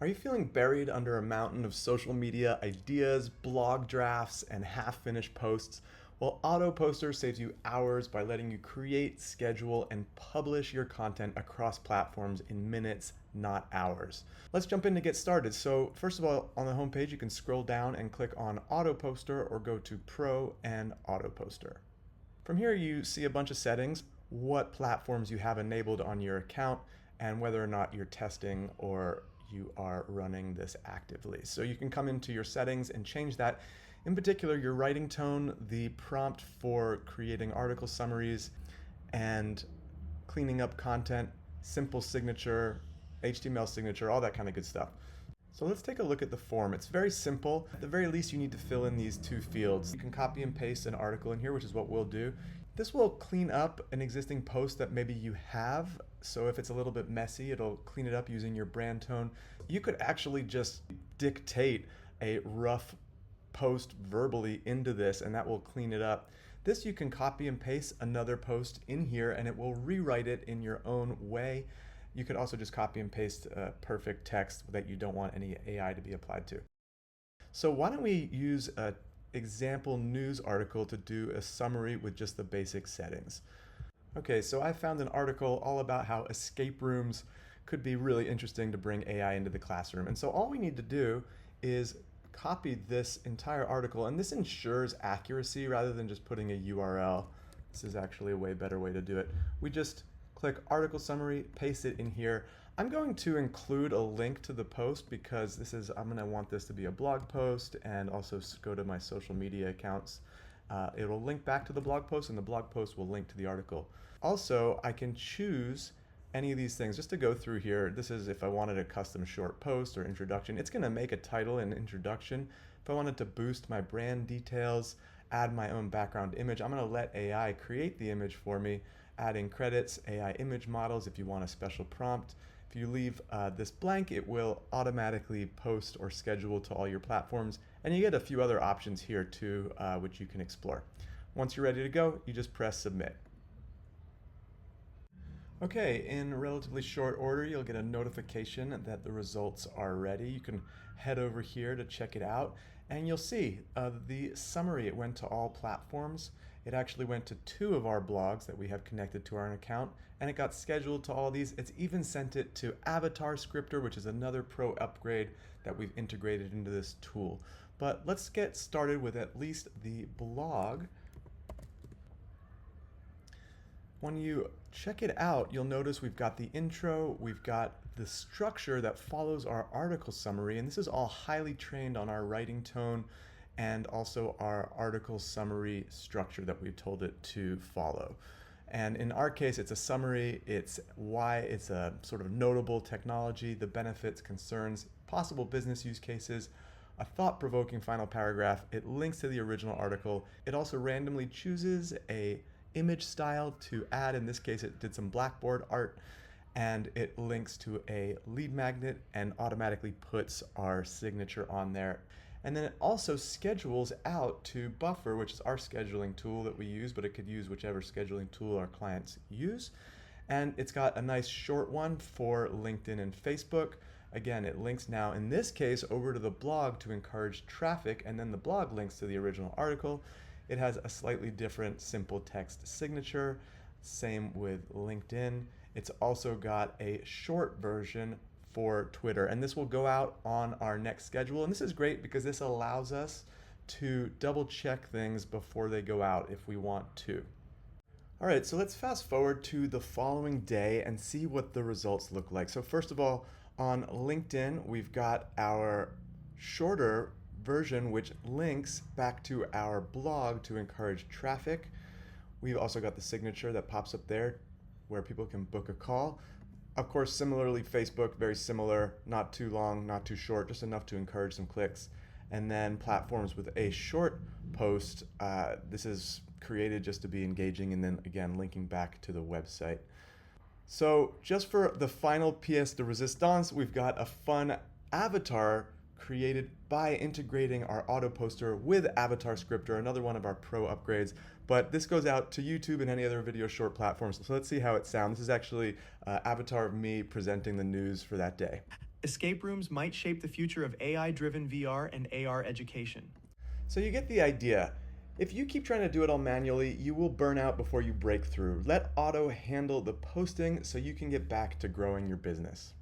Are you feeling buried under a mountain of social media ideas, blog drafts, and half-finished posts? Well, AutoPoster saves you hours by letting you create, schedule, and publish your content across platforms in minutes, not hours. Let's jump in to get started. So first of all, on the homepage, you can scroll down and click on AutoPoster or go to Pro and AutoPoster. From here, you see a bunch of settings, what platforms you have enabled on your account, and whether or not you're testing or you are running this actively. So you can come into your settings and change that. In particular, your writing tone, the prompt for creating article summaries, and cleaning up content, simple signature, HTML signature, all that kind of good stuff. So let's take a look at the form. It's very simple. At the very least, you need to fill in these two fields. You can copy and paste an article in here, which is what we'll do. This will clean up an existing post that maybe you have. So if it's a little bit messy, it'll clean it up using your brand tone. You could actually just dictate a rough post verbally into this, and that will clean it up. This you can copy and paste another post in here, and it will rewrite it in your own way. You could also just copy and paste perfect text that you don't want any AI to be applied to. So why don't we use an example news article to do a summary with just the basic settings. Okay, so I found an article all about how escape rooms could be really interesting to bring AI into the classroom. And so all we need to do is copy this entire article, and this ensures accuracy rather than just putting a URL. This is actually a way better way to do it. We just click article summary, paste it in here. I'm going to include a link to the post because I'm going to want this to be a blog post, and also go to my social media accounts. It will link back to the blog post, and the blog post will link to the article. Also, I can choose any of these things just to go through here. This is if I wanted a custom short post or introduction. It's going to make a title and introduction. If I wanted to boost my brand details, add my own background image, I'm going to let AI create the image for me, adding credits, AI image models if you want a special prompt. If you leave this blank, it will automatically post or schedule to all your platforms, and you get a few other options here too, which you can explore. Once you're ready to go, you just press submit. Okay, in relatively short order, you'll get a notification that the results are ready. You can head over here to check it out, and you'll see the summary. It went to all platforms. It actually went to 2 of our blogs that we have connected to our account, and it got scheduled to all of these. It's even sent it to Avatar Scripter, which is another pro upgrade that we've integrated into this tool. But let's get started with at least the blog. When you check it out, you'll notice we've got the intro, we've got the structure that follows our article summary, and this is all highly trained on our writing tone and also our article summary structure that we've told it to follow. And in our case, it's a summary, it's why it's a sort of notable technology, the benefits, concerns, possible business use cases, a thought-provoking final paragraph. It links to the original article. It also randomly chooses a image style to add. In this case, it did some Blackboard art, and it links to a lead magnet and automatically puts our signature on there. And then it also schedules out to Buffer, which is our scheduling tool that we use, but it could use whichever scheduling tool our clients use. And it's got a nice short one for LinkedIn and Facebook. Again, it links now, in this case, over to the blog to encourage traffic, and then the blog links to the original article. It has a slightly different simple text signature, same with LinkedIn. It's also got a short version for Twitter, and this will go out on our next schedule. And this is great because this allows us to double check things before they go out if we want to. All right, so let's fast forward to the following day and see what the results look like. So first of all, on LinkedIn, we've got our shorter version which links back to our blog to encourage traffic. We've also got the signature that pops up there where people can book a call. Of course, similarly, Facebook, very similar, not too long, not too short, just enough to encourage some clicks. And then platforms with a short post, this is created just to be engaging, and then again, linking back to the website. So just for the final pièce de résistance, we've got a fun avatar created by integrating our AutoPoster with Avatar Scripter, another one of our pro upgrades. But this goes out to YouTube and any other video short platforms. So let's see how it sounds. This is actually avatar of me presenting the news for that day. Escape rooms might shape the future of AI-driven VR and AR education. So you get the idea. If you keep trying to do it all manually, you will burn out before you break through. Let Otto handle the posting so you can get back to growing your business.